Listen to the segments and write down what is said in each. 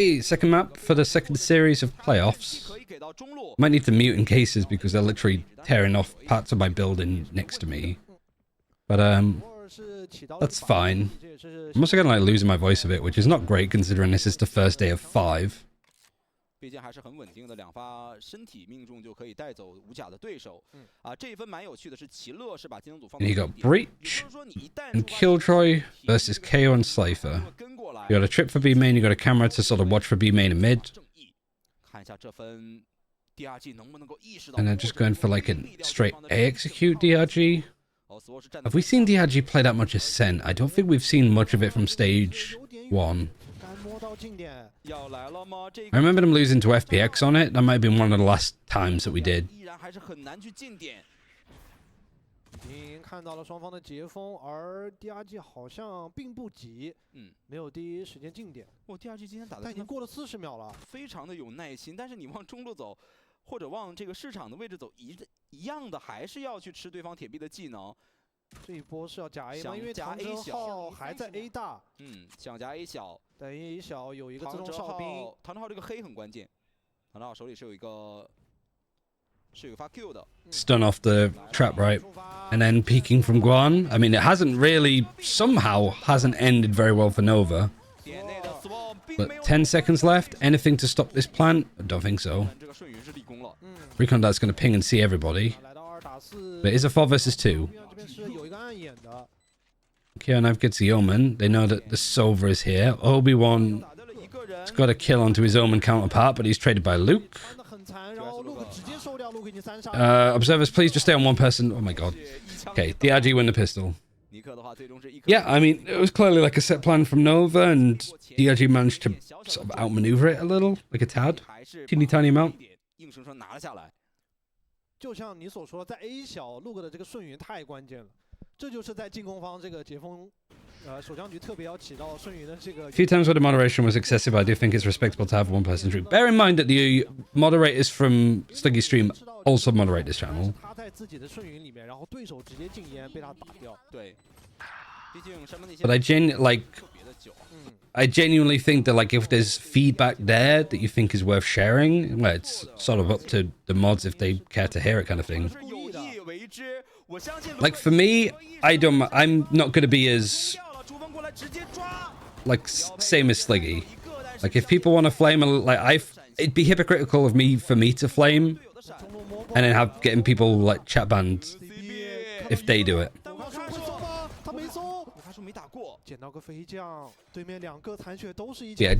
Hey, second map for the second series of playoffs. Might need to mute in cases because they're literally tearing off parts of my building next to me. But that's fine. I'm also gonna like losing my voice a bit, which is not great considering this is the first day of 5. 毕竟还是很稳定的2发身体命中就可以带走无甲的对手。这一分蛮有趣的是，奇乐是把技能组放在 And you got Breach and Killjoy versus KO and Slifer. You got a trip for B main, you got a camera to sort of watch for B main and mid. 看一下这分 DRG 能不能够意识到 And they're just going for like a straight A execute DRG. Have we seen DRG play that much Ascent? I don't think we've seen much of it from stage 1. I remember them losing to FPX on it. That might have been one of the last times that we did. 已经看到了双方的截锋，而 DRG 好像并不急，没有第一时间进点。DRG 今天打的，但已经过了40秒了，非常的有耐心。但是你往中路走，或者往这个市场的位置走，一样的还是要去吃对方铁壁的技能。这一波是要夹 A 吗？因为唐哲浩还在 A 大，想夹 A 小，等 A 小有一个自动哨兵。唐哲浩这个黑很关键，唐哲浩手里是有一个。 Stun off the trap right, and then peeking from Guan. I mean, it hasn't really, somehow, hasn't ended very well for Nova. But 10 seconds left. Anything to stop this plant? I don't think so. Recon Dad's going to ping and see everybody. But it is a 4 versus 2. Knife gets the Omen. They know that the Sova is here. Obi-Wan has got a kill onto his Omen counterpart, but he's traded by Luke. Observers, please just stay on one person. Oh my god. Okay, DRG win the pistol. Yeah, I mean, it was clearly like a set plan from Nova, and DRG managed to sort of outmaneuver it a little, like a tad. Teeny tiny amount. 就像你所说，在 A 小 Luke 的这个顺云太关键了，这就是在进攻方这个截锋。 A few times where the moderation was excessive, I do think it's respectable to have one person stream. Bear in mind that the moderators from Sluggy Stream also moderate this channel. But I genuinely think that like if there's feedback there that you think is worth sharing, well, it's sort of up to the mods if they care to hear it, kind of thing. Like for me, I'm not going to be as like same as Sliggy. Like if people want to flame, like it'd be hypocritical of me to flame and then getting people like chat banned if they do it. Yeah,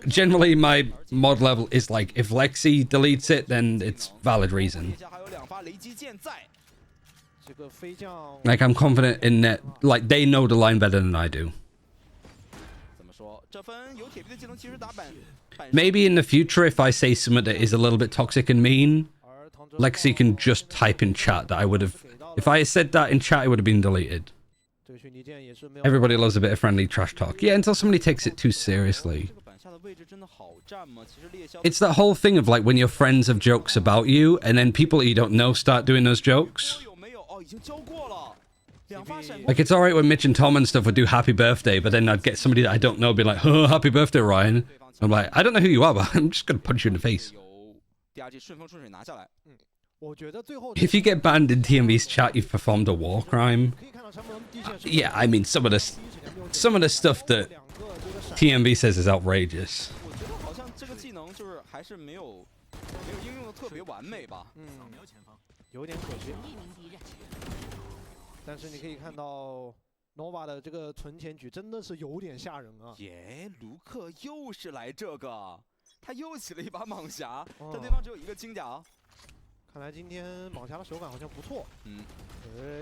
generally my mod level is like if Lexi deletes it, then it's valid reason. Like I'm confident in that, like they know the line better than I do. Maybe in the future, if I say something that is a little bit toxic and mean, Lexi can just type in chat that I would have. If I said that in chat, it would have been deleted. Everybody loves a bit of friendly trash talk. Yeah, until somebody takes it too seriously. It's that whole thing of like when your friends have jokes about you, and then people you don't know start doing those jokes. Like, it's alright when Mitch and Tom and stuff would do happy birthday, but then I'd get somebody that I don't know be like, oh, happy birthday, Ryan. I'm like, I don't know who you are, but I'm just gonna punch you in the face. If you get banned in TMV's chat, you've performed a war crime. Yeah, I mean, some of the stuff that TMV says is outrageous. 但是你可以看到 Nova 的这个存钱局真的是有点吓人啊！耶，卢克又是来这个，他又起了一把蟒侠，但对方只有一个金甲。看来今天蟒侠的手感好像不错。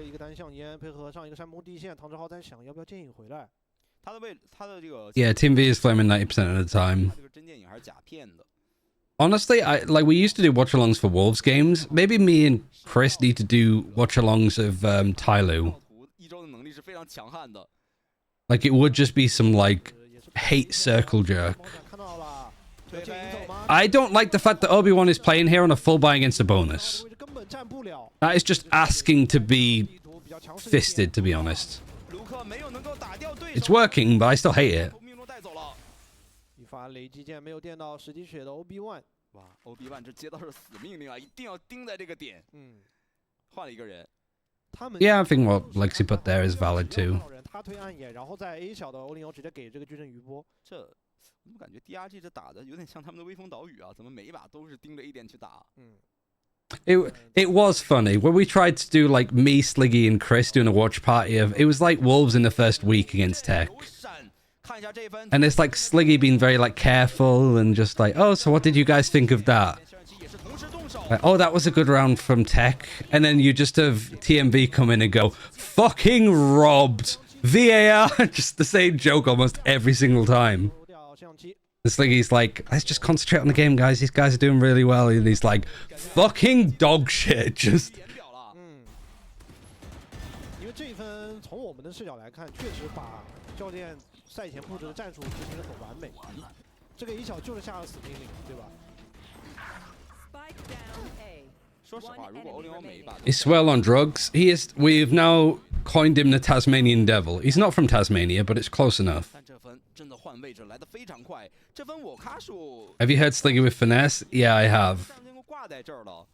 一个单向烟配合上一个山崩地线，唐哲浩在想要不要剑影回来。他的这个 Yeah, Team V is flaming 90% of the time. 这个真剑影还是假片的。 Honestly, we used to do watch-alongs for Wolves games. Maybe me and Chris need to do watch-alongs of Tyloo. Like it would just be some like hate circle jerk. I don't like the fact that Obi-Wan is playing here on a full buy against a bonus. That is just asking to be fisted, to be honest. It's working, but I still hate it. 啊，累积键没有电到10滴血的 OB1。哇 ，OB1 这接到是死命令啊，一定要盯在这个点。换了一个人。Yeah, I think what Lexi put there is valid too. 他推暗野，然后在 A 小的欧林欧直接给这个矩阵余波。这我怎么感觉 DRG 这打的有点像他们的微风岛屿啊？怎么每一把都是盯着 A 点去打？It was funny when we tried to do like me, Sliggy, and Chris doing a watch party of it was like wolves in the first week against Tech. And it's like Sliggy being very like careful and just like, oh, so what did you guys think of that? Like, oh, that was a good round from Tech. And then you just have TMV come in and go, fucking robbed. VAR, just the same joke almost every single time. And Sliggy's like, let's just concentrate on the game, guys. These guys are doing really well. And he's like, fucking dog shit. Just. 因为这一分从我们的视角来看，确实把教练赛前布置的战术执行的很完美。这个 A 小就是下了死命令，对吧？ 说实话，如果欧林欧每一把 He's well on drugs. He is. We've now coined him the Tasmanian Devil. He's not from Tasmania, but it's close enough. 但这分真的换位置来得非常快，这分我卡数。 Have you heard Sliggy with finesse? Yeah, I have. 挂在这儿了，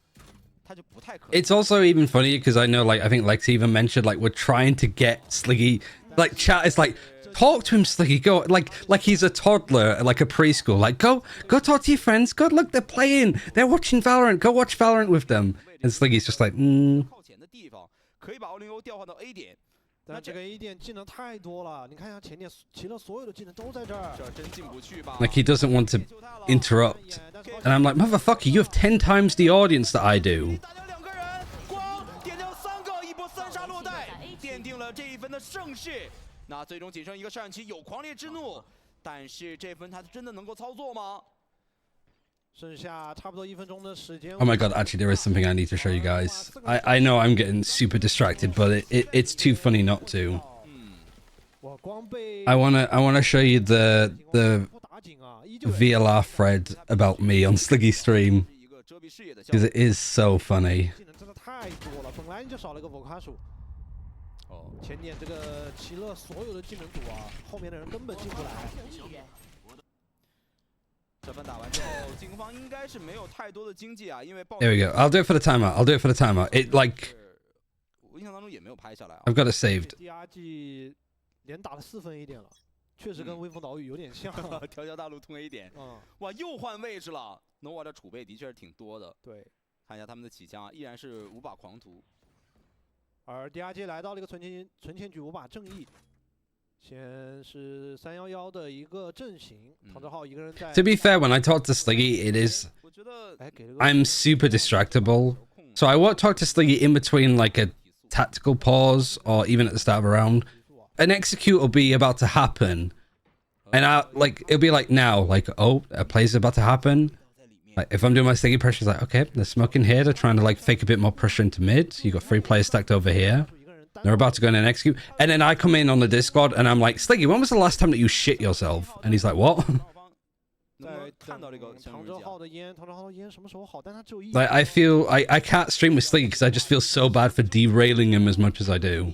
他就不太可能。 It's also even funny because I know, like, I think Lex even mentioned, like, we're trying to get Sliggy, like, chat is like, talk to him, Sliggy, go, like he's a toddler, like a preschool, like, go talk to your friends, go, look, they're playing, they're watching Valorant, go watch Valorant with them. And Sliggy's just like, 靠前的地方可以把欧林欧调换到 A 点。 但这个 A 点技能太多了，你看一下前点齐了所有的技能都在这儿。这真进不去吧 like he doesn't want to interrupt. And I'm like, motherfucker, you have 10 times the audience that I do. 打掉2个人，光点掉3个，一波3杀落袋，奠定了这一分的胜势。那最终仅剩一个单骑有狂烈之怒，但是这分他真的能够操作吗？ 剩下差不多1分钟的时间。 Oh my god, actually there is something I need to show you guys. I know I'm getting super distracted, but it's too funny not to. I wanna show you the VLR thread about me on Sliggy's stream. Because it is so funny. 技能真的太多了，本来你就少了一个vol卡数。前点这个齐了所有的技能组啊，后面的人根本进不来。 这分打完之后，警方应该是没有太多的经济啊，因为 There we go. I'll do it for the timeout. I'll do it for the timeout. It like 我印象当中也没有拍下来啊。 I've got it saved. DRG 连打了4分 A 点了，确实跟微风岛屿有点像。条条大路通 A 点，哇，又换位置了。Nova 的储备的确是挺多的。对，看一下他们的起枪啊，依然是5把狂徒。而 DRG 来到了一个存钱局5把正义。 先是311的一个阵型，唐哲浩一个人在。To be fair, when I talk to Sliggy, it is I'm super distractible. So I won't talk to Sliggy in between like a tactical pause or even at the start of a round. An execute will be about to happen. And it'll be like now, like, oh, a play's about to happen. Like if I'm doing my Sliggy pressure, it's like, okay, they're smoking here, they're trying to like fake a bit more pressure into mid. You got 3 players stacked over here. They're about to go in and execute. And then I come in on the Discord and I'm like, Sliggy, when was the last time that you shit yourself? And he's like, what? Like, I feel, I can't stream with Sliggy because I just feel so bad for derailing him as much as I do.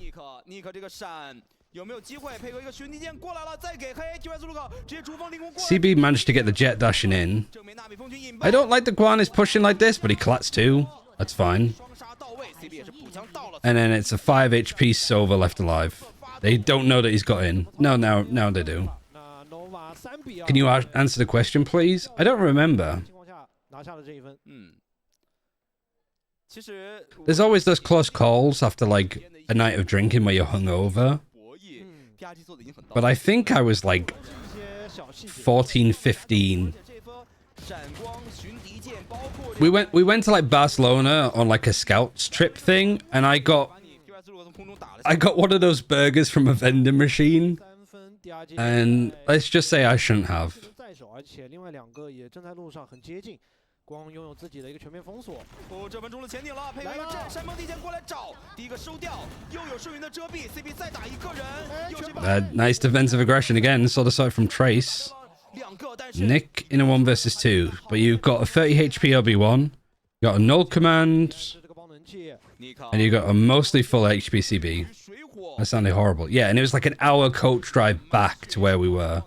CB managed to get the jet dashing in. I don't like the Guan is pushing like this, but he collats too. That's fine. And then it's a 5 HP Sova left alive. They don't know that he's got in. No, now they do. Can you answer the question, please? I don't remember. There's always those close calls after like a night of drinking where you're hungover. But I think I was like 14, 15. We went to like Barcelona on like a scouts trip thing, and I got one of those burgers from a vending machine, and let's just say I shouldn't have. Nice defensive aggression again, saw the side from Trace. Nick in a 1 versus 2, but you've got a 30 HP Obi-Wan, you got a null command, and you got a mostly full HP CB. That sounded horrible. Yeah, and it was like an hour coach drive back to where we were.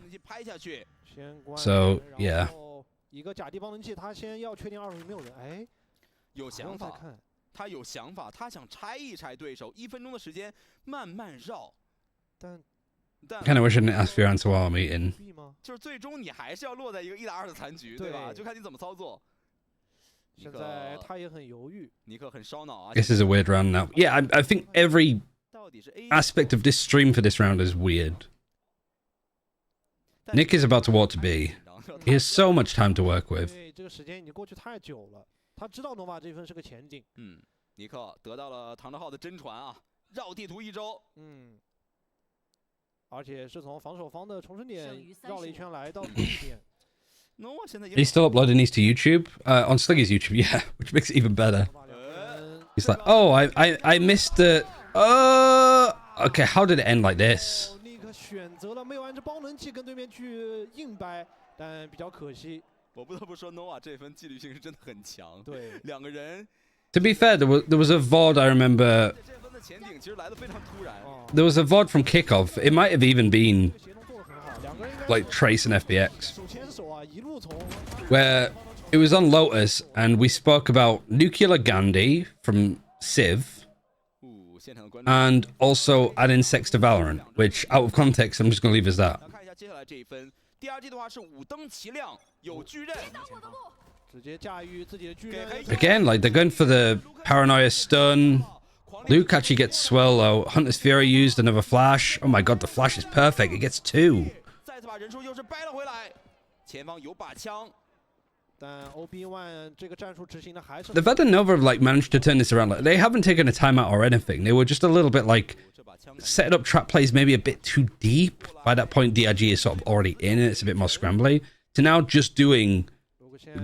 先关 So, 然 yeah. 后一个假地爆能器，他先要确定2回没有人。哎，有想法，再看，他有想法，他想拆一拆对手，1分钟的时间慢慢绕。但 Kind of wish I didn't ask for your answer while I'm eating. 必吗？就是最终你还是要落在一个1打2的残局，对吧？对就看你怎么操作。现在他也很犹豫。尼克很烧脑啊。 This is a weird round now. Yeah, I think every 到底是 A aspect of this stream for this round is weird. Nick is about to walk to B. He has so much time to work with. 对，这个时间已经过去太久了。他知道 nova 这一分是个前景。尼克得到了唐德浩的真传啊，绕地图一周。而且是从防守方的重生点绕了一圈来到对面。Nova 现在也 He's still uploading these to YouTube? On Sliggy's YouTube, yeah, which makes it even better. He's like, oh, I missed the... okay, how did it end like this? 尼克选择了没有按着爆能器跟对面去硬掰，但比较可惜。我不得不说 ，Nova 这分纪律性是真的很强。对，两个人。 To be fair, there was a VOD I remember. 这分的前顶其实来得非常突然。There was a VOD from Kickoff. It might have even been 协同做得很好，两个人应该 like Trace and FBX, 手牵手啊，一路从 where it was on Lotus and we spoke about Nuclear Gandhi from Civ 现场的观众。 and also adding sex to Valorant, which out of context, I'm just going to leave as that. 来看一下接下来这一分，DRG 的话是5灯齐亮，有巨刃。 直接驾驭自己的巨人。 Again, like they're going for the Paranoia stun. Luke actually gets swell though. Hunter's Fury used another flash. Oh my god, the flash is perfect. It gets 2. 再次把人数优势掰了回来，前方有把枪。 但 OB1 这个战术执行的还是 The Vet and Nova have like managed to turn this around. Like they haven't taken a timeout or anything. They were just a little bit like 这把枪 setting up trap plays maybe a bit too deep. By that point, DRG is sort of already in and it's a bit more scrambly. To now just doing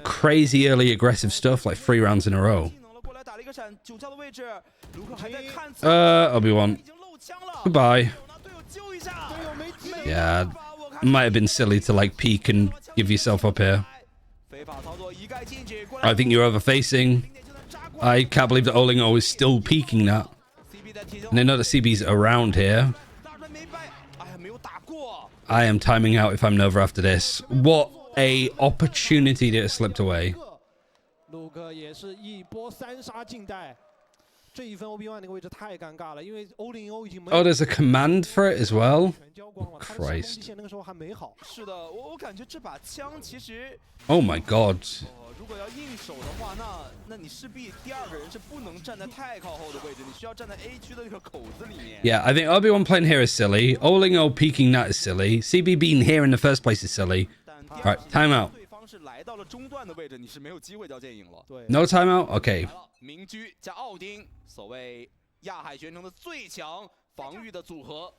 crazy early aggressive stuff like 3 rounds in a row. 技能了，过来打了一个闪，9桥的位置，卢克还在看。 Obi-Wan. 已经漏枪了。 Goodbye. 拿队友救一下。 队友没技 Yeah, might have been silly to like peek and give yourself up here. 非法操作一概禁止。 I think you're overfacing. I can't believe that Olingo is still peeking that. And they know that CB's around here. I am timing out if I'm Nova after this. What a opportunity that has slipped away. 卢克也是一波3杀近代。这一分 OB1 那个位置太尴尬了，因为0-0已经没有 Oh, there's a command for it as well? 全交光了，他的上攻 Christ. 地线那个时候还没好。是的，我感觉这把枪其实， Oh my god. 如果要硬守的话，那你势必第二个人是不能站在太靠后的位置，你需要站在 A 区的这个口子里面。 Yeah, I think Obi-Wan playing here is silly. Olingo peeking that is silly. CB being here in the first place is silly. 但 Alright, timeout. 对方是来到了中段的位置，你是没有机会交剑影了。对， No timeout? Okay. 来了，明居加奥丁，所谓亚海玄城的最强防御的组合。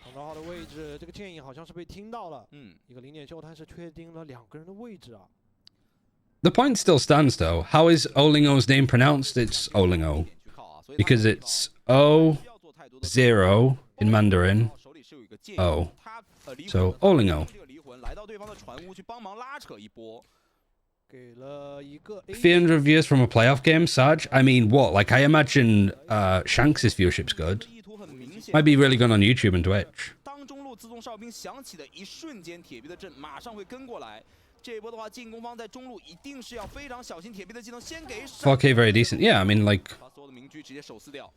唐德浩的位置，这个建议好像是被听到了。一个0点秀，但是确定了2个人的位置啊。 The point still stands though. How is Olingo's name pronounced? It's Olingo. Because it's O0 in Mandarin. O. So, Olingo. 来到对方的船坞去帮忙拉扯一波。给了一个 A $300 views from a playoff game, Sarge? I mean, what? Like, I imagine Shanks' viewership's good. 意图很明显。 Might be really good on YouTube and Twitch. 当中路自动哨兵响起的一瞬间，铁臂的阵马上会跟过来。这一波的话，进攻方在中路一定是要非常小心铁臂的技能，先给 4K very decent. Yeah, I mean, like, 把所有的明居直接手撕掉。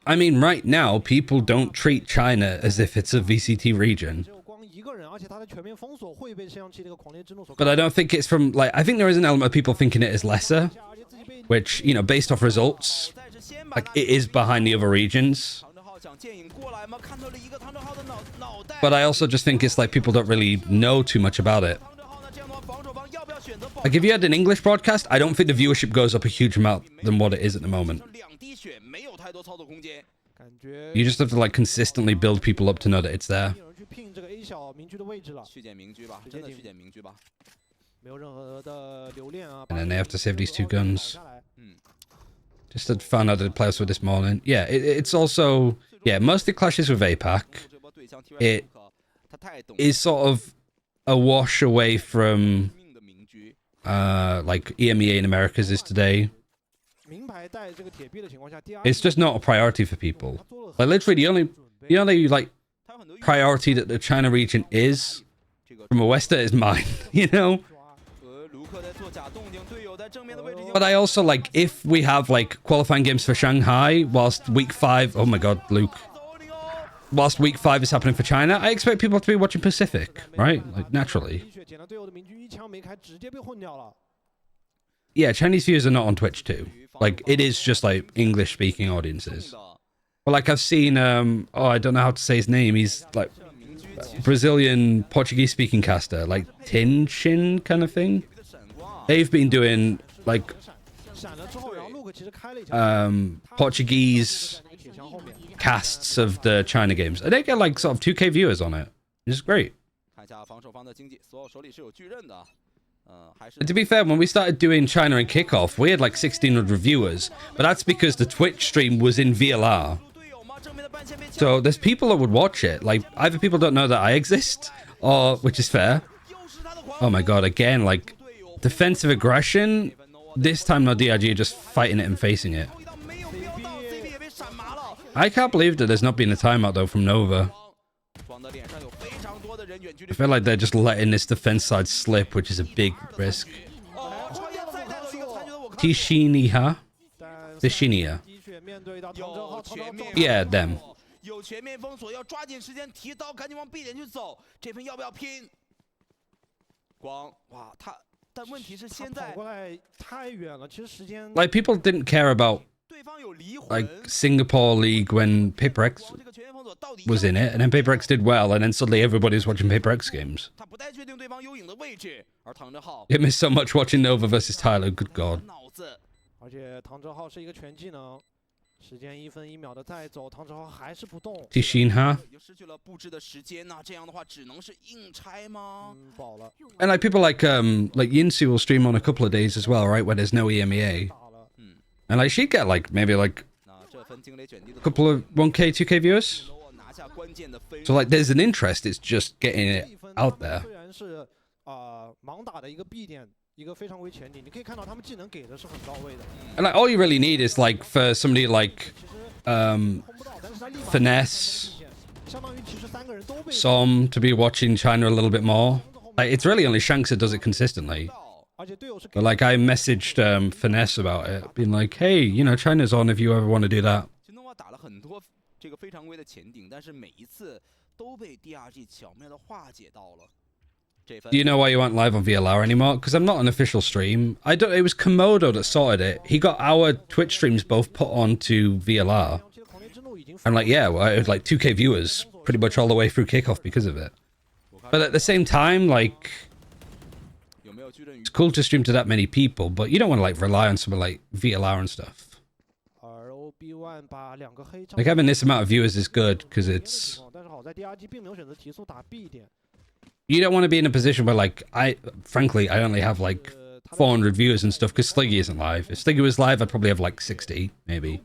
I mean, right now, people don't treat China as if it's a VCT region. 只有光一个人，而且他的全面封锁会被摄像机这个狂烈之怒所。 But I don't think it's from, like, I think there is an element of people thinking it is lesser, which, you know, based off results, like, it is behind the other regions. 唐德浩想剑影过来吗？看到了一个唐德浩的脑袋。 But I also just think it's like people don't really know too much about it. 唐德浩呢？这样的话，防守方要不要选择保？ Like, if you had an English broadcast, I don't think the viewership goes up a huge amount than what it is at the moment. 2滴血，没有太多操作空间。感觉 You just have to, like, consistently build people up to know that it's there. 有人去拼这个 A 小明居的位置了，续捡明居吧，真的续捡明居吧。没有任何的留恋啊。 And then they have to save these 2 guns. 打下来 Just had found out the playoffs with this morning. Yeah, it's also, yeah, mostly clashes with APAC. 这波对枪 It 他太懂 is sort of a wash away from 命的明居。 like EMEA in Americas is today. 名牌带这个铁臂的情况下，第二 It's just not a priority for people. Like literally, the only like priority that the China region is from a Wester is mine, you know? But I also, like, if we have, like, qualifying games for Shanghai whilst week 5... Oh my god, Luke. Whilst week 5 is happening for China, I expect people to be watching Pacific, right? Like, naturally. Yeah, Chinese viewers are not on Twitch too. Like, it is just, like, English-speaking audiences. But, like, I've seen, oh, I don't know how to say his name. He's, like, Brazilian Portuguese-speaking caster. Like, Tinshin kind of thing. They've been doing, like, Portuguese casts of the China games. And they get, like, sort of 2K viewers on it. It's great. And to be fair, when we started doing China and Kickoff, we had like 1,600 viewers, but that's because the Twitch stream was in VLR. So there's people that would watch it. Like, either people don't know that I exist, or, which is fair. Oh my god, again, like, defensive aggression. This time, no DRG, just fighting it and facing it. I can't believe that there's not been a timeout, though, from Nova. I feel like they're just letting this defense side slip, which is a big risk. Tishiniha? Tishinia. Yeah, them. Like, people didn't care about, like, Singapore League when Paper X was in it, and then Paper X did well, and then suddenly everybody's watching Paper X games. It missed so much watching Nova versus Tyler, good god. Tishinha. And like people like Yinsu will stream on a couple of days as well, right, where there's no EMEA. And like she'd get like maybe like a couple of 1K, 2K viewers. So like there's an interest, it's just getting it out there. And like all you really need is like for somebody like Finesse, Som to be watching China a little bit more. Like it's really only Shanks that does it consistently. But like I messaged Finesse about it, being like, hey, you know, China's on if you ever want to do that. Do you know why you aren't live on VLR anymore? Because I'm not an official stream. I don't. It was Komodo that sorted it. He got our Twitch streams both put onto VLR. And like, yeah, well, it was like 2K viewers pretty much all the way through Kickoff because of it. But at the same time, like, it's cool to stream to that many people, but you don't want to like rely on something like VLR and stuff. Like having this amount of viewers is good because it's... You don't want to be in a position where like, frankly, I only have like 400 viewers and stuff because Sliggy isn't live. If Sliggy was live, I'd probably have like 60, maybe.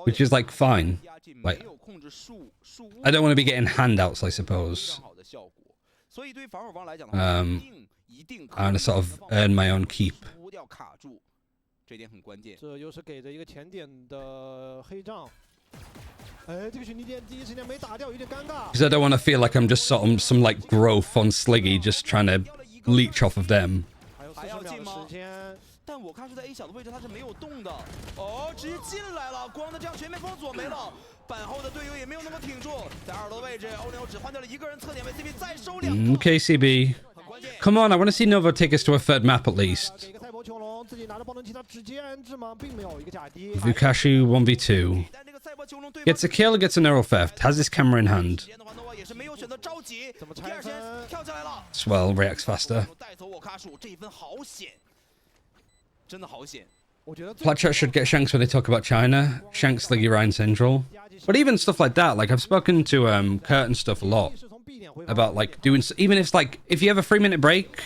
Which is like fine. Like, I don't want to be getting handouts, I suppose. I want to sort of earn my own keep. Because I don't want to feel like I'm just sort of some like growth on Sliggy just trying to leech off of them. KCB. Come on, I want to see Nova take us to a third map at least. Vukashu 1v2. Gets a kill, gets an arrow theft. Has his camera in hand. Swell, reacts faster. Flatchat should get Shanks when they talk about China. Shanks, Sliggy, RyanCentral. But even stuff like that, like I've spoken to Kurt and stuff a lot about like doing, even if it's like, if you have a 3-minute break,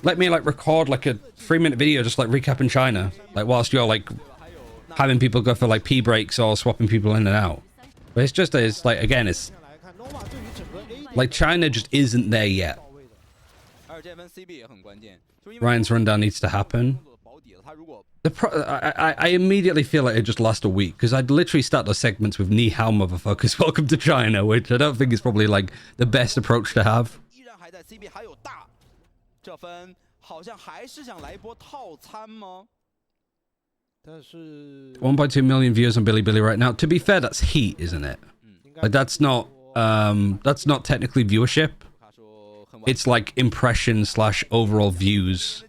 let me like record like a 3-minute video just like recapping China, like whilst you're like having people go for like pee breaks or swapping people in and out. But it's just, it's like, again, it's like China just isn't there yet. Ryan's rundown needs to happen. I immediately feel like it just lasts a week because I'd literally start the segments with "Ni hao, motherfuckers, welcome to China," which I don't think is probably like the best approach to have. 1.2 million viewers on Bilibili right now. To be fair, that's heat, isn't it? Like that's not technically viewership. It's like impression / overall views.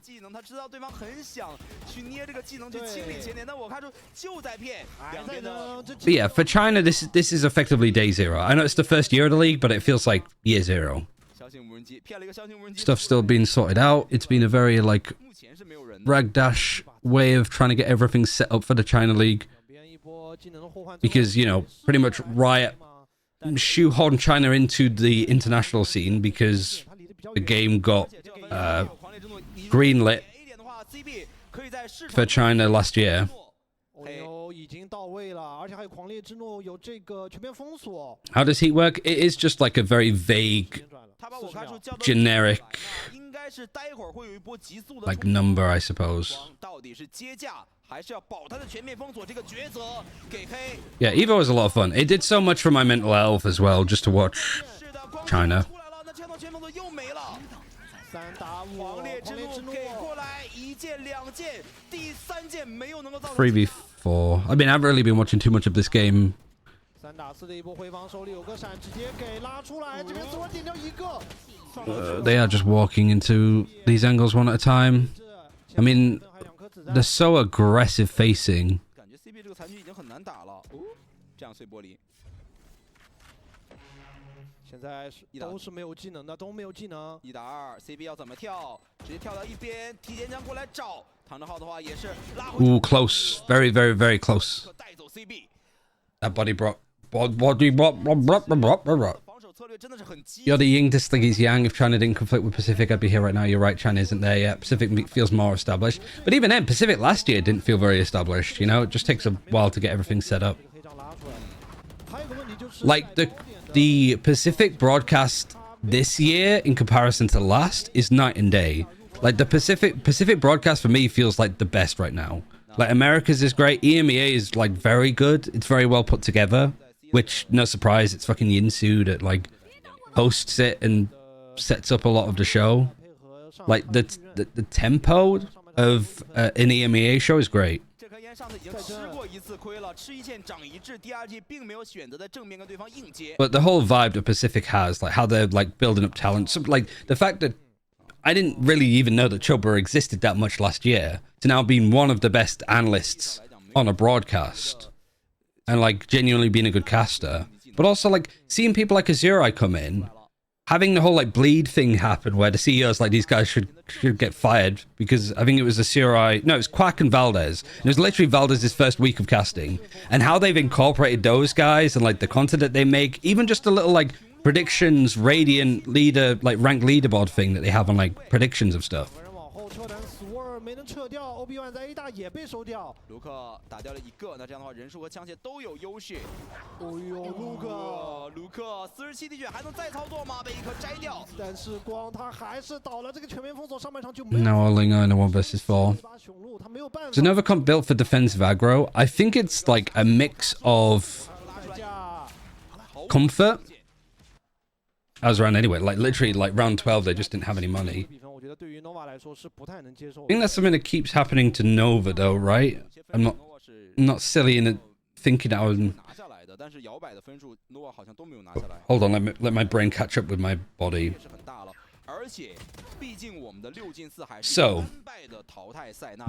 But yeah, for China, this is effectively day 0. I know it's the first year of the league, but it feels like year 0. Stuff's still being sorted out. It's been a very like ragdash way of trying to get everything set up for the China League. Because, you know, pretty much Riot shoehorned China into the international scene because the game got greenlit for China last year. How does heat work? It is just like a very vague, generic, like number, I suppose. Yeah, Evo was a lot of fun. It did so much for my mental health as well, just to watch China. 3v4. I mean, I haven't really been watching too much of this game. They are just walking into these angles one at a time. I mean, they're so aggressive facing. Ooh, close. Very, very, very close. That body brought. You're the Ying to Sliggy's Yang. If China didn't conflict with Pacific, I'd be here right now. You're right, China isn't there yet. Pacific feels more established. But even then, Pacific last year didn't feel very established, you know? It just takes a while to get everything set up. Like, the Pacific broadcast this year in comparison to last is night and day. Like, the Pacific broadcast for me feels like the best right now. Like, America's is great. EMEA is, like, very good. It's very well put together. Which, no surprise, it's fucking Yinsu that, like, hosts it and sets up a lot of the show. Like, the tempo of an EMEA show is great. But the whole vibe that Pacific has, like, how they're, like, building up talent. So, like, the fact that I didn't really even know that Chober existed that much last year, to now being one of the best analysts on a broadcast. And, like, genuinely being a good caster. But also, like, seeing people like Azurai come in, having the whole, like, bleed thing happen where the CEO's like, these guys should get fired because I think it was Azurai... No, it was Quack and Valdez. And it was literally Valdez's first week of casting. And how they've incorporated those guys and, like, the content that they make, even just a little, like, predictions, Radiant leader, like, ranked leaderboard thing that they have on, like, predictions of stuff. Now Erlinger in a 1v4. Is Nova comp built for defensive aggro? I think it's like a mix of comfort. I was around anyway, like literally like round 12 they just didn't have any money. I think that's something that keeps happening to Nova though, right? I'm not silly in it thinking I was... Hold on, let my brain catch up with my body. So,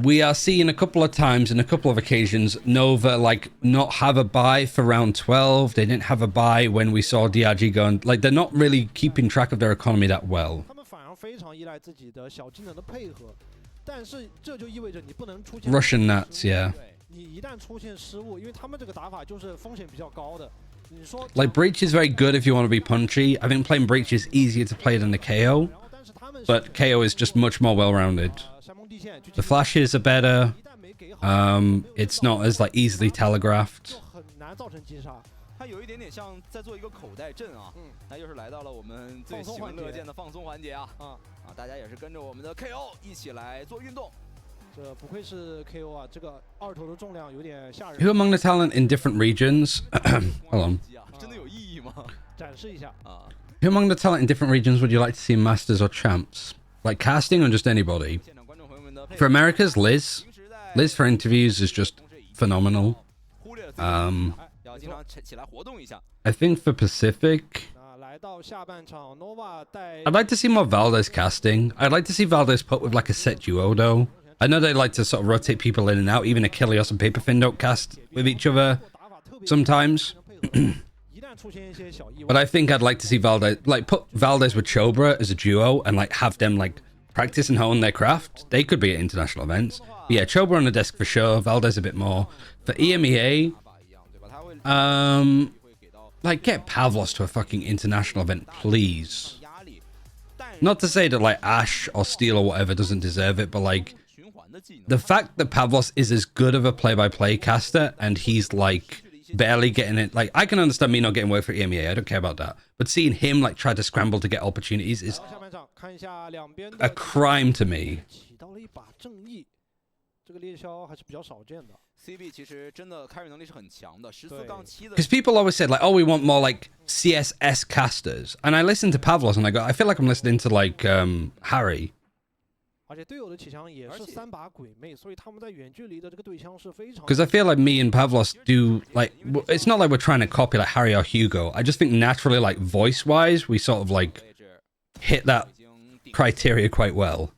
we are seeing a couple of times in a couple of occasions Nova like not have a buy for round 12. They didn't have a buy when we saw DRG going. Like they're not really keeping track of their economy that well. Russian Nats, yeah. Like Breach is very good if you want to be punchy. I think playing Breach is easier to play than the KO. But KO is just much more well-rounded. The flashes are better. It's not as like easily telegraphed. 这不愧是 KO 啊，这个二头的重量有点吓人。 Who among the talent in different regions? Hold on. 真的有意义吗？展示一下啊， Who among the talent in different regions would you like to see in Masters or Champs? Like casting or just anybody? 现场观众朋友们的配 For Americas, Liz. 平时在 Liz for interviews is just phenomenal. 忽略了自己要经常起来活动一下。 I think for Pacific, 那来到下半场 ，Nova 带 I'd like to see more Valdez casting. I'd like to see Valdez put with like a set duo though. I know they like to sort of rotate people in and out. Even Achilles and Paperfin don't cast with each other 打法特别 sometimes. 一旦出现一些小意 But 外， I think I'd like to see Valdez, like put Valdez with Chobra as a duo and like have them like practice and hone their craft. They could be at international events. But yeah, Chobra on the desk for sure. Valdez a bit more. For EMEA, 打法一样，对吧？他会 like get Pavlos to a fucking international event, please. 压力，但 Not to say that like Ash or Steel or whatever doesn't deserve it, but like 循环的技能 the fact that Pavlos is as good of a play-by-play caster and he's like barely getting it. Like I can understand me not getting work for EMEA. I don't care about that. But seeing him like try to scramble to get opportunities is 下半场看一下两边 a 的 crime to me. 起到了一把正义，这个猎枭还是比较少见的。 CB 其实真的 carry 能力是很强的，14-7的 Because people always said like, oh, we want more like CSS casters, and I listen to Pavlos and I go, I feel like I'm listening to like Harry. 而且队友的起枪也是3把鬼魅，所以他们在远距离的这个对枪是非常。 Because I feel like me and Pavlos do like it's not like we're trying to copy like Harry or Hugo. I just think naturally like voice wise we sort of like 位置 hit that 已经顶 criteria quite well.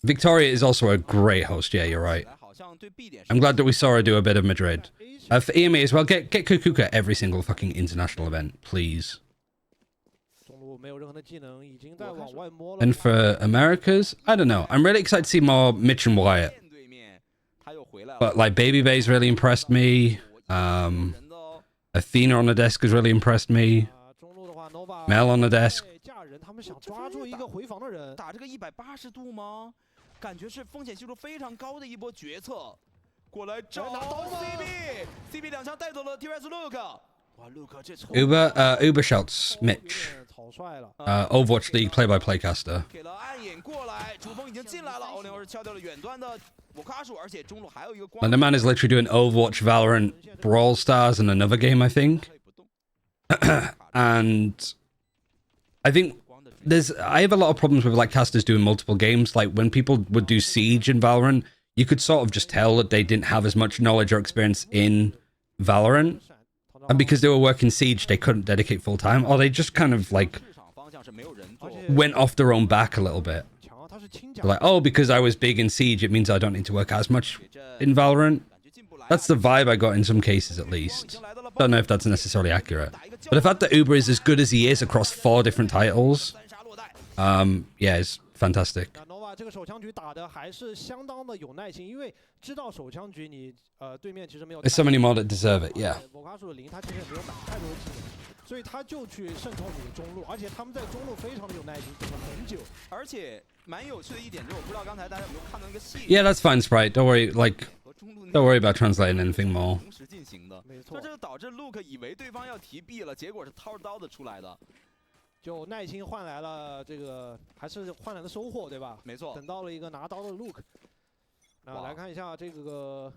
Victoria is also a great host. Yeah, you're right. 来，好像对 B 点 I'm glad that we saw her do a bit of Madrid. For EMA as well, get Kukuka every single fucking international event, please. 中路没有任何的技能，已经在往外摸了。 And for Americas, I don't know. I'm really excited to see more Mitch and Wyatt. 面对面，他又回来了。 But like Baby Bay's really impressed me. 人的哦 Athena on the desk has really impressed me. 中路的话 ，Nova Mel on the desk. 嫁人，他们想抓住一个回防的人。打这个180度吗？感觉是风险系数非常高的一波决策。过来找拿刀吗 CB 两枪带走了 T-Rex Luke。哇，Luke 这丑 Uber shouts Mitch. 草率了。 Overwatch League play-by-play caster. 给了暗影过来，主锋已经进来了，奥林尔是敲掉了远端的我卡数，而且中路还有一个光 Like the man is literally doing Overwatch, Valorant, Brawl Stars, and another game, I think. 可以不动。 And I think I have a lot of problems with like casters doing multiple games. Like when people would do Siege in Valorant, you could sort of just tell that they didn't have as much knowledge or experience in Valorant. And because they were working Siege, they couldn't dedicate full time, or they just kind of like 市场方向是没有人做。 went off their own back a little bit. 强，他是轻甲 Like, oh, because I was big in Siege, it means I don't need to work as much in Valorant. 感觉进不来。 That's the vibe I got in some cases, at least. Don't know if that's necessarily accurate. But the fact that Uber is as good as he is across 4 different titles, 三杀落袋。 yeah, it's fantastic. 那 Nova 这个手枪局打的还是相当的有耐心，因为知道手枪局你对面其实没有。 There's so many more that deserve it, yeah. 我卡数的0，他其实也没有买太多的技能，所以他就去渗透你的中路，而且他们在中路非常的有耐心，等了很久。而且蛮有趣的一点就是，我不知道刚才大家有没有看到那个细 Yeah, that's fine, Sprite. Don't worry, like, 和中路 don't worry about translating anything more. 同时进行的。没错那这，就导致 Luke 以为对方要提 B 了，结果是掏着刀子出来的。就耐心换来了这个，还是换来了收获，对吧？没错等到了一个拿刀的 Luke。那来看一下这个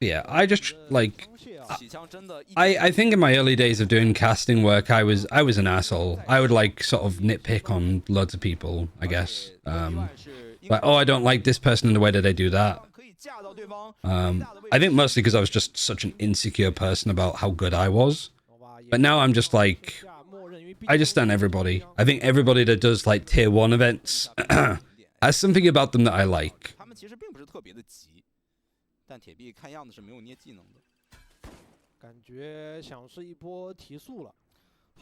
Yeah, I just, like, 枪械啊，起枪真的一 I think in my early days of doing casting work, I was an asshole. I would, like, sort of nitpick on loads of people, I guess. 意外是因为 Like, oh, I don't like this person in the way that they do that. 可以架到对方 I think mostly because I was just such an insecure person about how good I was. But now I'm just like, 下默认，因为毕 I 竟 just stand everybody. I think everybody that does like tier 1 events has something about them that I like. 他们其实并不是特别的急，但铁臂看样子是没有捏技能的。感觉想是一波提速了。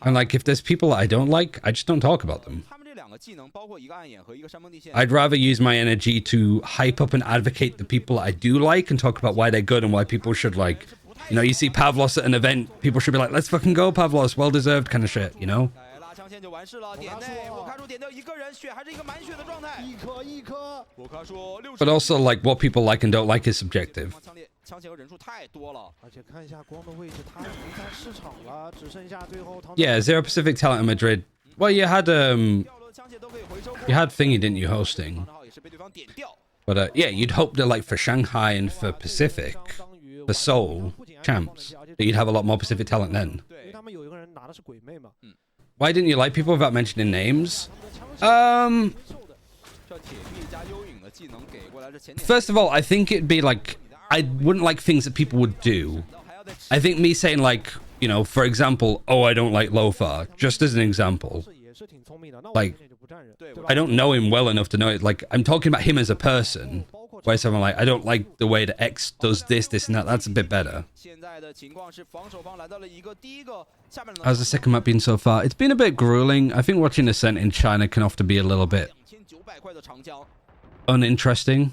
And like, if there's people that I don't like, I just don't talk about them. 他们这两个技能，包括一个暗眼和一个山崩地陷， I'd rather use my energy to hype up and advocate the people that I do like and talk about why they're good and why people should like, you know, you see Pavlos at an event, people should be like, let's fucking go Pavlos, well deserved kind of shit, you know? 来拉枪线就完事了。点内我卡数点掉一个人，血还是一个满血的状态。一颗，我卡数60。 But also like what people like and don't like is subjective. 枪烈枪械和人数太多了。而且看一下光的位置，他已经在市场了，只剩下最后。 Yeah, Zero Pacific Talent in Madrid. Well, you had 掉落的枪械都可以回收过来。 you had Thingy, didn't you, hosting? 然后也是被对方 But yeah, you'd hope that like for Shanghai and for Pacific, for Seoul champs, that you'd have a lot more Pacific talent then. 因为他们有一个人拿的是鬼魅嘛。 Why didn't you like people without mentioning names? First of all, I think it'd be like, I wouldn't like things that people would do. I think me saying like, you know, for example, oh, I don't like Lothar, just as an example. Like, I don't know him well enough to know it. Like, I'm talking about him as a person. Where someone like, I don't like the way that X does this, this, and that. That's a bit better. How's the second map been so far? It's been a bit grueling. I think watching Ascent in China can often be a little bit uninteresting.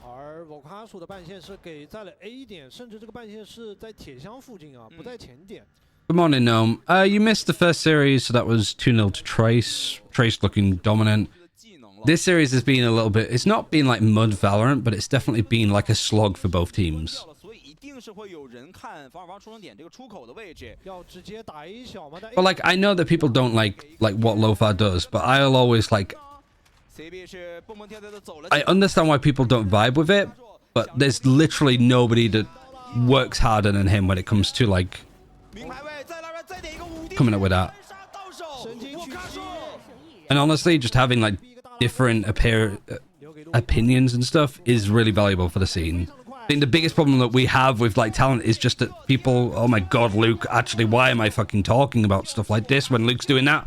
而沃卡鼠的半线是给在了 A 点，甚至这个半线是在铁箱附近啊，不在前点。 Good morning, Gnome. You missed the first series, so that was 2-0 to Trace. Trace looking dominant. This series has been a little bit... It's not been like mud Valorant, but it's definitely been like a slog for both teams. But like, I know that people don't like what Lothar does, but I'll always like... I understand why people don't vibe with it, but there's literally nobody that works harder than him when it comes to like... coming up with that. And honestly, just having like different opinions and stuff is really valuable for the scene. I think the biggest problem that we have with like talent is just that people, oh my god, Luke, actually, why am I fucking talking about stuff like this when Luke's doing that?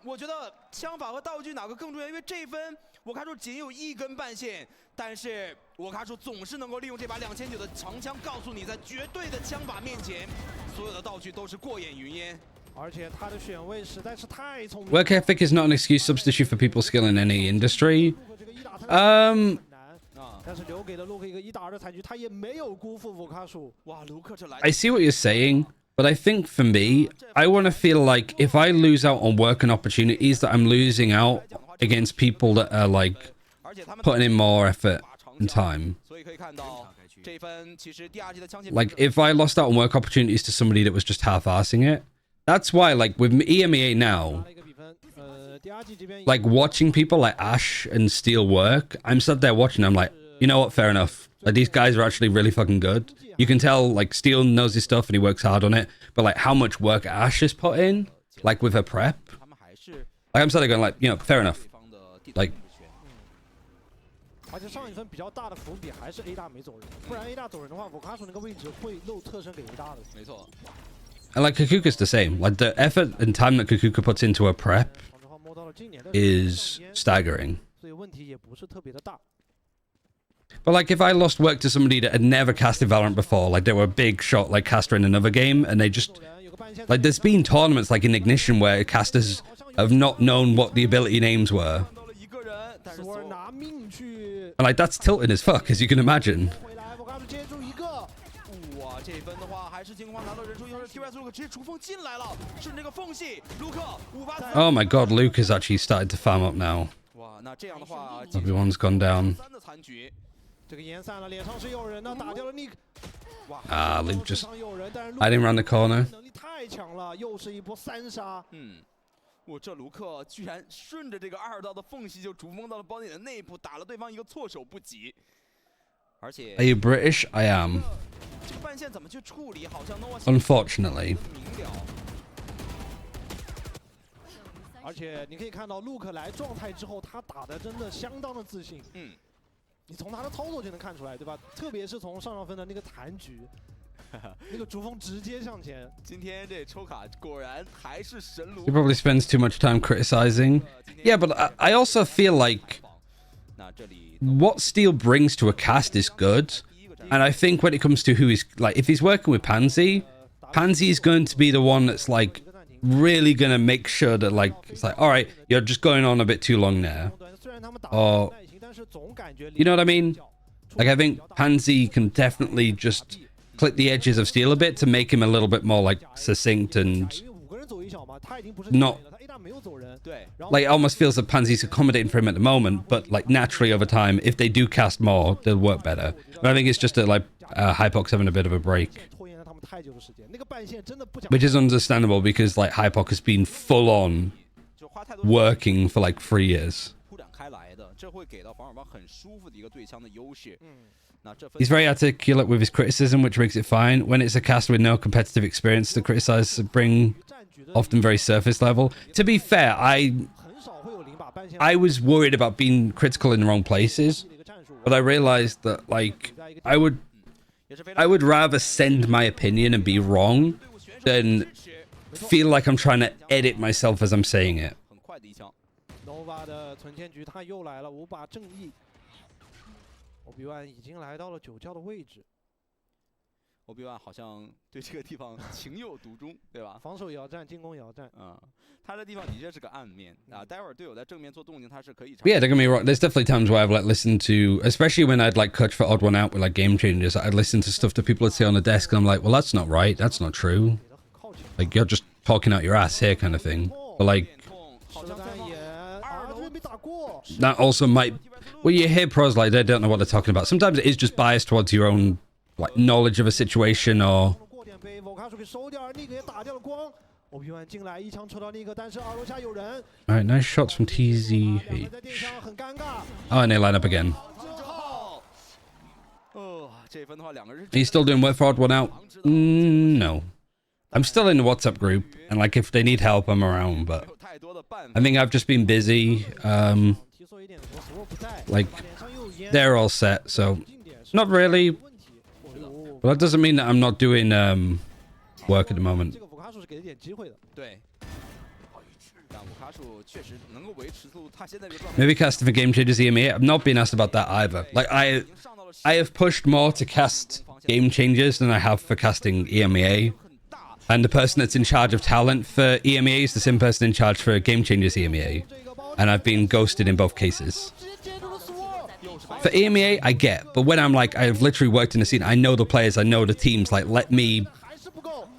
我觉得枪法和道具哪个更重要？因为这分我卡住仅有1根半线，但是我卡住总是能够利用这把2900的长枪，告诉你在绝对的枪法面前，所有的道具都是过眼云烟。而且他的选位实在是太聪明。Work ethic is not an excuse substitute for people's skill in any industry. 但是留给了卢克一个1打2的残局，他也没有辜负沃卡鼠。哇，卢克这来。 I see what you're saying. But I think for me, I want to feel like if I lose out on work and opportunities, that I'm losing out against people that are like putting in more effort and time. Like if I lost out on work opportunities to somebody that was just half-arsing it, that's why like with EMEA now, like watching people like Ash and Steel work, I'm sat there watching, I'm like, you know what, fair enough. Like these guys are actually really fucking good. You can tell like Steel knows his stuff and he works hard on it, but like how much work Ash has put in, like with her prep. Like I'm sort of going like, you know, fair enough. Like. 而且上一分比较大的伏笔还是 A 大没走人，不然 A 大走人的话，沃卡鼠那个位置会露侧身给 A 大的。没错。And like Kukuka's the same. Like the effort and time that Kukuka puts into her prep is staggering. 所以问题也不是特别的大。 But like if I lost work to somebody that had never casted Valorant before, like they were a big shot like caster in another game, and they just like there's been tournaments like in Ignition where casters have not known what the ability names were. And like that's tilting as fuck, as you can imagine. Oh my god, Luke has actually started to farm up now. Everyone's gone down. Ah, Luke just hiding around the corner. 太强了，又是一波3杀。我这卢克居然顺着这个2道的缝隙就逐风到了包点的内部，打了对方一个措手不及。而且 Are you British? I am. 这个半线怎么去处理？好像 Unfortunately. 而且你可以看到陆克来状态之后，他打的真的相当的自信。你从他的操作就能看出来，对吧？特别是从上分的那个残局，那个逐风直接向前。今天这抽卡果然还是神卢。He probably spends too much time criticizing. Yeah, but I also feel like what Steel brings to a cast is good. And I think when it comes to who he's like, if he's working with Pansy, Pansy is going to be the one that's like really gonna make sure that like it's like, all right, you're just going on a bit too long there. Or you know what I mean? Like I think Pansy can definitely just clip the edges of Steel a bit to make him a little bit more like succinct and not like it almost feels that Pansy's accommodating for him at the moment, but like naturally over time, if they do cast more, they'll work better. But I think it's just that like Hypox having a bit of a break, which is understandable because like Hypox has been full on working for like 3 years. He's very articulate with his criticism, which makes it fine. When it's a caster with no competitive experience, the criticize bring often very surface level. To be fair, I was worried about being critical in the wrong places, but I realized that like I would rather send my opinion and be wrong than feel like I'm trying to edit myself as I'm saying it. Nova 的存钱局他又来了5把正义 ，Obi-Wan 已经来到了9教的位置。Obi-Wan 好像对这个地方情有独钟，对吧？防守也要战，进攻也要战。他这地方的确是个暗面啊。待会儿队友在正面做动静，他是可以。Yeah, don't get me wrong. There's definitely times where I've like listened to, especially when I'd like cut for odd one out with like game changers. I'd listen to stuff that people would say on the desk, and I'm like, well, that's not right. That's not true. Like you're just talking out your ass here, kind of thing. But like, that also might. Well, you hear pros like they don't know what they're talking about. Sometimes it is just biased towards your own like knowledge of a situation or. Alright, nice shots from TZH. Oh, and they line up again. Are you still doing work for odd one out? No. I'm still in the WhatsApp group, and like if they need help, I'm around, but I think I've just been busy. Like, they're all set, so not really. But that doesn't mean that I'm not doing work at the moment. Maybe casting for game changers EMA. I've not been asked about that either. Like I have pushed more to cast game changers than I have for casting EMEA. And the person that's in charge of talent for EMEA is the same person in charge for game changers EMEA. And I've been ghosted in both cases. For EMEA, I get, but when I'm like, I've literally worked in the scene, I know the players, I know the teams, like let me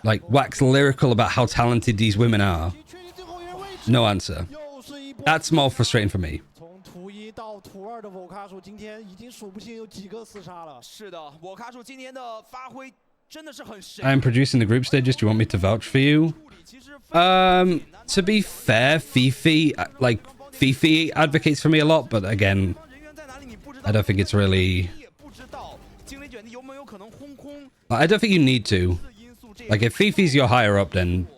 like wax lyrical about how talented these women are. No answer. That's more frustrating for me. I'm producing the group stages. Do you want me to vouch for you? To be fair, Fifi advocates for me a lot, but again, I don't think it's really. I don't think you need to. Like, if Fifi's your higher up, then.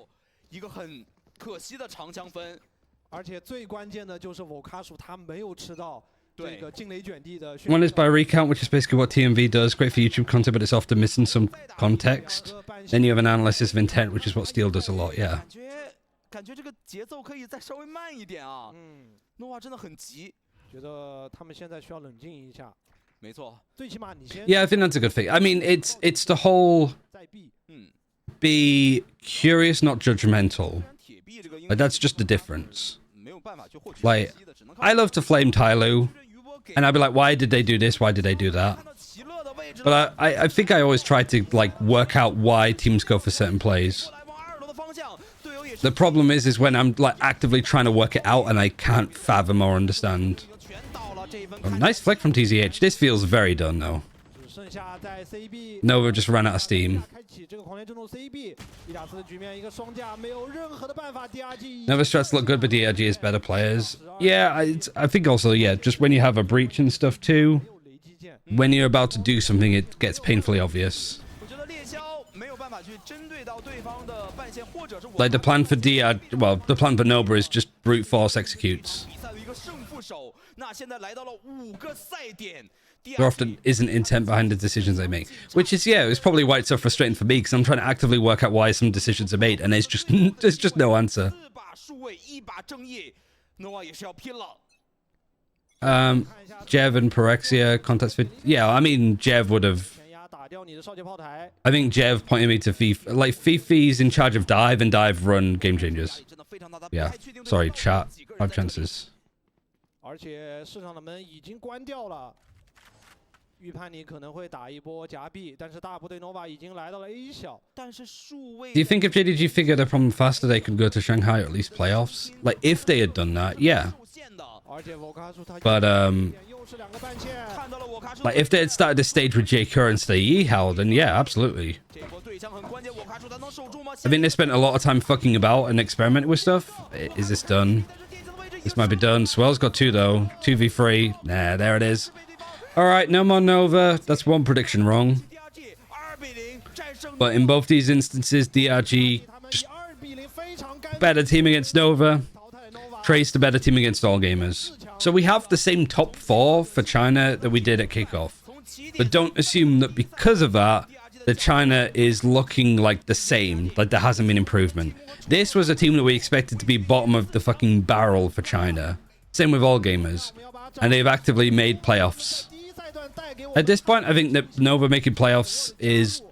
One is by recount, which is basically what TMV does. Great for YouTube content, but it's often missing some context. Then you have an analysis of intent, which is what Steel does a lot, yeah. Yeah, I think that's a good thing. I mean, it's the whole be curious, not judgmental. Like, that's just the difference. Like, I love to flame Tyloo, and I'd be like, why did they do this? Why did they do that? But I think I always try to like work out why teams go for certain plays. The problem is when I'm like actively trying to work it out and I can't fathom or understand. Oh, nice flick from TZH. This feels very done though. Nova just ran out of steam. Nova strats look good, but DRG is better players. Yeah, I think also, yeah, just when you have a breach and stuff too, when you're about to do something, it gets painfully obvious. Like the plan for well, the plan for Nova is just brute force executes. There often isn't intent behind the decisions they make, which is, yeah, it's probably why it's so frustrating for me, because I'm trying to actively work out why some decisions are made, and there's just no answer. Jev and Pyrexia contest fit. Yeah, I mean, Jev would have. I think Jev pointed me to Fifi. Like, Fifi's in charge of dive, and dive run game changers. Yeah, sorry, chat. 5 chances. Do you think if JDG figured the problem faster, they could go to Shanghai or at least playoffs? Like, if they had done that, yeah. But, like, if they had started the stage with J. Kerr and Stay Yeehao, then yeah, absolutely. I think they spent a lot of time fucking about and experimenting with stuff. Is this done? This might be done. Swell's got 2 though. 2v3. Nah, there it is. All right, no more Nova. That's one prediction wrong. But in both these instances, DRG just better team against Nova. Trace the better team against all gamers. So we have the same top 4 for China that we did at kickoff. But don't assume that because of that China is looking like the same, like there hasn't been improvement. This was a team that we expected to be bottom of the fucking barrel for China. Same with all gamers. And they've actively made playoffs. At this point, I think that Nova making playoffs is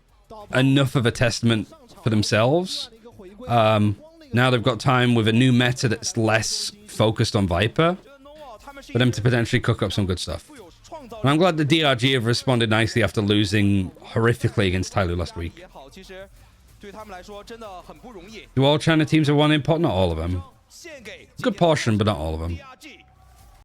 enough of a testament for themselves. Now they've got time with a new meta that's less focused on Viper for them to potentially cook up some good stuff. And I'm glad the DRG have responded nicely after losing horrifically against Tyloo last week. Do all China teams have 1 import? Not all of them. Good portion, but not all of them.